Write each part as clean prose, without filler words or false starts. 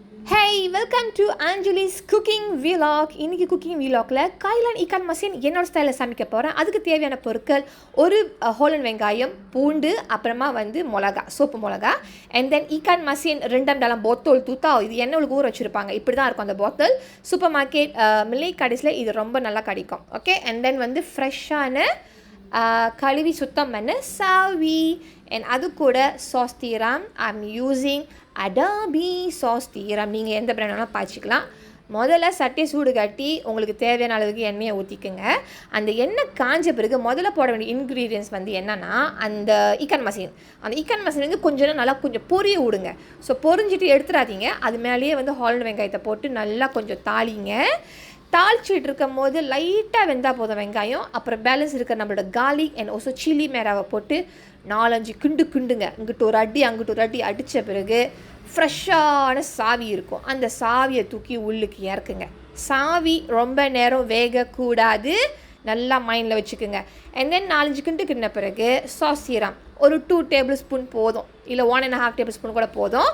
Hey, welcome to Anjali's cooking vlog. இன்னைக்கு cooking vlogல கைலான் icon machine என்னோட ஸ்டைலில் சமைக்க போகிறேன். அதுக்கு தேவையான பொருட்கள் ஒரு ஹோலன் வெங்காயம், பூண்டு, அப்புறமா மிளகா, சோப்பு மிளகா, and then icon machine 2 Dalam போத்தோல் தூத்தா. இது எண்ணெய் ஊற வச்சுருப்பாங்க. இப்படி தான் இருக்கும் அந்த போத்தல். சூப்பர் மார்க்கெட் மில்லை கடைசியில் இது ரொம்ப நல்லா கிடைக்கும். ஓகே, அண்ட் தென் ஃப்ரெஷ்ஷான கழுவி சுத்தம் பண்ண சாவி, அண்ட் அது கூட சாஸ் தீரம். ஐம் யூஸிங் அடாபி சாஸ் தீரம். நீங்கள் எந்த பிராண்ட் வேணாலும் பாய்ச்சிக்கலாம். முதல்ல சட்டியை சூடு காட்டி உங்களுக்கு தேவையான அளவுக்கு எண்ணெயை ஊற்றிக்குங்க. அந்த எண்ணெய் காஞ்ச பிறகு முதல்ல போட வேண்டிய இன்க்ரீடியன்ஸ் என்னென்னா அந்த இக்கான் மசின். அந்த இக்கான் மசின் கொஞ்சம் நல்லா கொஞ்சம் பொரிய விடுங்க. ஸோ பொரிஞ்சிட்டு எடுத்துடாதீங்க. அது மேலேயே ஹாலண்ட் வெங்காயத்தை போட்டு நல்லா கொஞ்சம் தாளிங்க. தாளிச்சிட்டு இருக்கும் போது லைட்டாக வெந்தால் போதும் வெங்காயம். அப்புறம் பேலன்ஸ் இருக்கிற நம்மளோட கார்லிக் அண்ட் ஓசோ சில்லி மேராவை போட்டு 4-5 கிண்டுங்க. இங்கிட்ட ஒரு அடி அங்கிட்ட ஒரு அடி அடித்த பிறகு ஃப்ரெஷ்ஷான சாவி இருக்கும். அந்த சாவியை தூக்கி உள்ளுக்கு இறக்குங்க. சாவி ரொம்ப நேரம் வேகக்கூடாது, நல்லா மைண்டில் வச்சுக்கோங்க. அண்ட் தென் 4-5 கிண்டின பிறகு சாஸ் சீரம் ஒரு 2 டேபிள் ஸ்பூன் போதும், இல்லை 1.5 டேபிள் ஸ்பூன் கூட போதும்.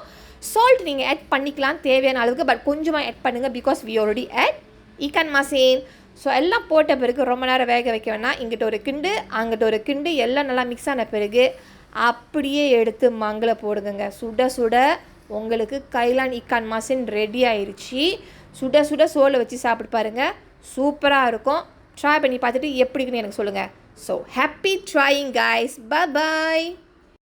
சால்ட் நீங்கள் ஆட் பண்ணிக்கலாம் தேவையான அளவுக்கு, பட் கொஞ்சமாக ஆட் பண்ணுங்கள். பிகாஸ் வி ஆல்ரெடி ஆட் இக்கான் மசின். ஸோ எல்லாம் போட்ட பிறகு ரொம்ப நேரம் வேக வைக்க வேணாம். இங்கிட்ட ஒரு கிண்டு அங்கிட்ட ஒரு கிண்டு எல்லாம் நல்லா மிக்ஸ் ஆன பிறகு அப்படியே எடுத்து மங்களை போடுங்க. சுட சுட உங்களுக்கு கைலான் இக்கான் மசின் ரெடி ஆயிடுச்சு. சுட சுட சோலை வச்சு சாப்பிட்டு பாருங்கள், சூப்பராக இருக்கும். ட்ரை பண்ணி பார்த்துட்டு எப்படி இருக்குன்னு எனக்கு சொல்லுங்கள். So happy trying guys. Bye பாய்.